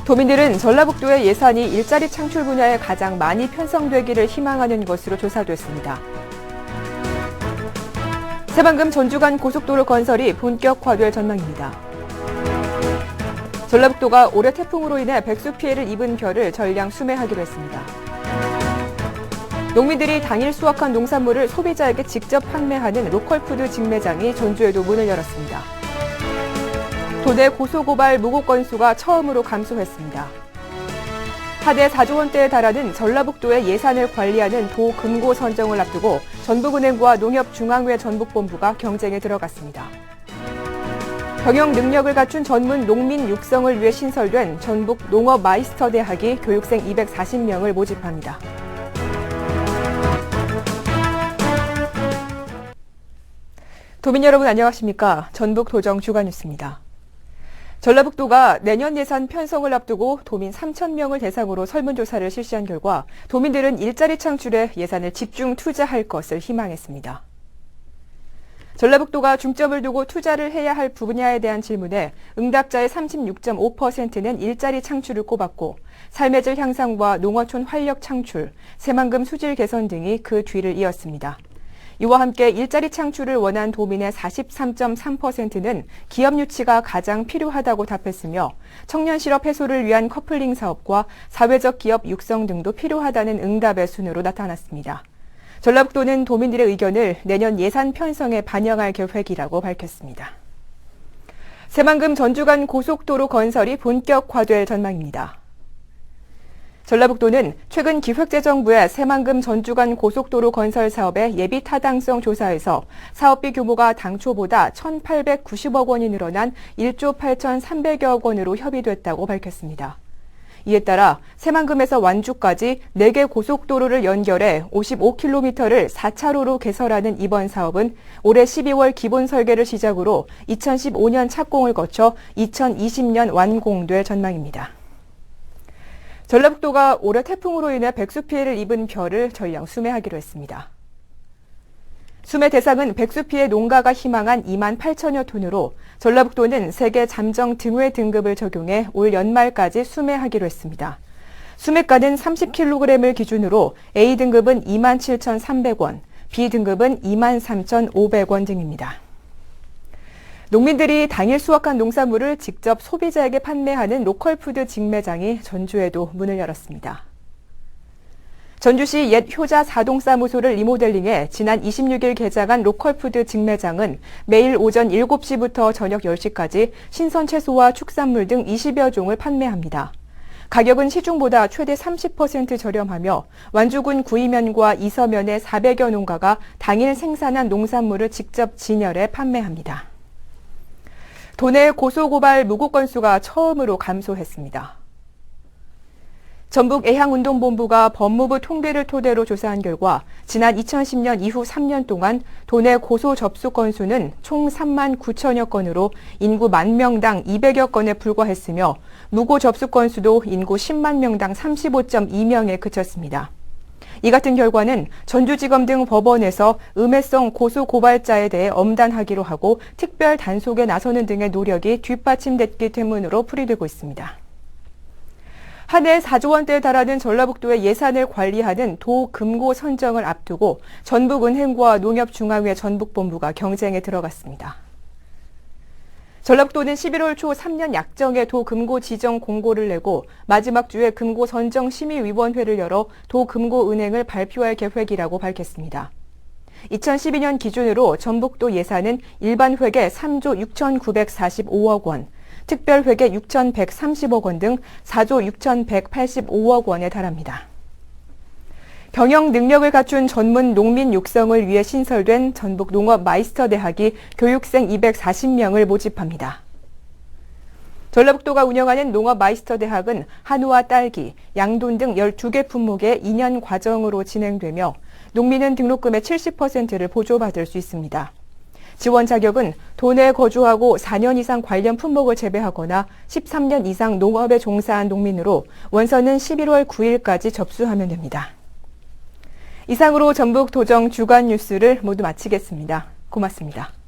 도민들은 전라북도의 예산이 일자리 창출 분야에 가장 많이 편성되기를 희망하는 것으로 조사됐습니다. 새만금 전주 간 고속도로 건설이 본격화될 전망입니다. 전라북도가 올해 태풍으로 인해 백수 피해를 입은 벼를 전량 수매하기로 했습니다. 농민들이 당일 수확한 농산물을 소비자에게 직접 판매하는 로컬푸드 직매장이 전주에도 문을 열었습니다. 도내 고소고발 무고 건수가 처음으로 감소했습니다. 하대 4조 원대에 달하는 전라북도의 예산을 관리하는 도 금고 선정을 앞두고 전북은행과 농협중앙회 전북본부가 경쟁에 들어갔습니다. 경영 능력을 갖춘 전문 농민 육성을 위해 신설된 전북 농업 마이스터 대학이 교육생 240명을 모집합니다. 도민 여러분 안녕하십니까? 전북 도정 주간 뉴스입니다. 전라북도가 내년 예산 편성을 앞두고 도민 3,000명을 대상으로 설문조사를 실시한 결과 도민들은 일자리 창출에 예산을 집중 투자할 것을 희망했습니다. 전라북도가 중점을 두고 투자를 해야 할 분야에 대한 질문에 응답자의 36.5%는 일자리 창출을 꼽았고 삶의 질 향상과 농어촌 활력 창출, 새만금 수질 개선 등이 그 뒤를 이었습니다. 이와 함께 일자리 창출을 원한 도민의 43.3%는 기업 유치가 가장 필요하다고 답했으며 청년 실업 해소를 위한 커플링 사업과 사회적 기업 육성 등도 필요하다는 응답의 순으로 나타났습니다. 전라북도는 도민들의 의견을 내년 예산 편성에 반영할 계획이라고 밝혔습니다. 새만금 전주 간 고속도로 건설이 본격화될 전망입니다. 전라북도는 최근 기획재정부의 새만금 전주 간 고속도로 건설 사업의 예비 타당성 조사에서 사업비 규모가 당초보다 1,890억 원이 늘어난 1조 8,300여억 원으로 협의됐다고 밝혔습니다. 이에 따라 새만금에서 완주까지 4개 고속도로를 연결해 55km를 4차로로 개설하는 이번 사업은 올해 12월 기본 설계를 시작으로 2015년 착공을 거쳐 2020년 완공될 전망입니다. 전라북도가 올해 태풍으로 인해 백수 피해를 입은 벼를 전량 수매하기로 했습니다. 수매 대상은 백수 피해 농가가 희망한 2만 8천여 톤으로 전라북도는 세계 잠정 등회 등급을 적용해 올 연말까지 수매하기로 했습니다. 수매가는 30kg을 기준으로 A등급은 2만 7,300원, B등급은 2만 3,500원 등입니다. 농민들이 당일 수확한 농산물을 직접 소비자에게 판매하는 로컬푸드 직매장이 전주에도 문을 열었습니다. 전주시 옛 효자 사동사무소를 리모델링해 지난 26일 개장한 로컬푸드 직매장은 매일 오전 7시부터 저녁 10시까지 신선 채소와 축산물 등 20여 종을 판매합니다. 가격은 시중보다 최대 30% 저렴하며 완주군 구이면과 이서면의 400여 농가가 당일 생산한 농산물을 직접 진열해 판매합니다. 도내 고소고발 무고 건수가 처음으로 감소했습니다. 전북애향운동본부가 법무부 통계를 토대로 조사한 결과 지난 2010년 이후 3년 동안 도내 고소 접수 건수는 총 3만 9천여 건으로 인구 10,000명당 200여 건에 불과했으며 무고 접수 건수도 인구 10만 명당 35.2명에 그쳤습니다. 이 같은 결과는 전주지검 등 법원에서 음해성 고소고발자에 대해 엄단하기로 하고 특별 단속에 나서는 등의 노력이 뒷받침됐기 때문으로 풀이되고 있습니다. 한 해 4조 원대에 달하는 전라북도의 예산을 관리하는 도 금고 선정을 앞두고 전북은행과 농협중앙회 전북본부가 경쟁에 들어갔습니다. 전라북도는 11월 초 3년 약정의 도 금고 지정 공고를 내고 마지막 주에 금고 선정 심의위원회를 열어 도 금고 은행을 발표할 계획이라고 밝혔습니다. 2012년 기준으로 전북도 예산은 일반 회계 3조 6,945억 원, 특별 회계 6,130억 원 등 4조 6,185억 원에 달합니다. 경영 능력을 갖춘 전문 농민 육성을 위해 신설된 전북 농업 마이스터 대학이 교육생 240명을 모집합니다. 전라북도가 운영하는 농업 마이스터 대학은 한우와 딸기, 양돈 등 12개 품목의 2년 과정으로 진행되며 농민은 등록금의 70%를 보조받을 수 있습니다. 지원 자격은 도내에 거주하고 4년 이상 관련 품목을 재배하거나 13년 이상 농업에 종사한 농민으로 원서는 11월 9일까지 접수하면 됩니다. 이상으로 전북 도정 주간 뉴스를 모두 마치겠습니다. 고맙습니다.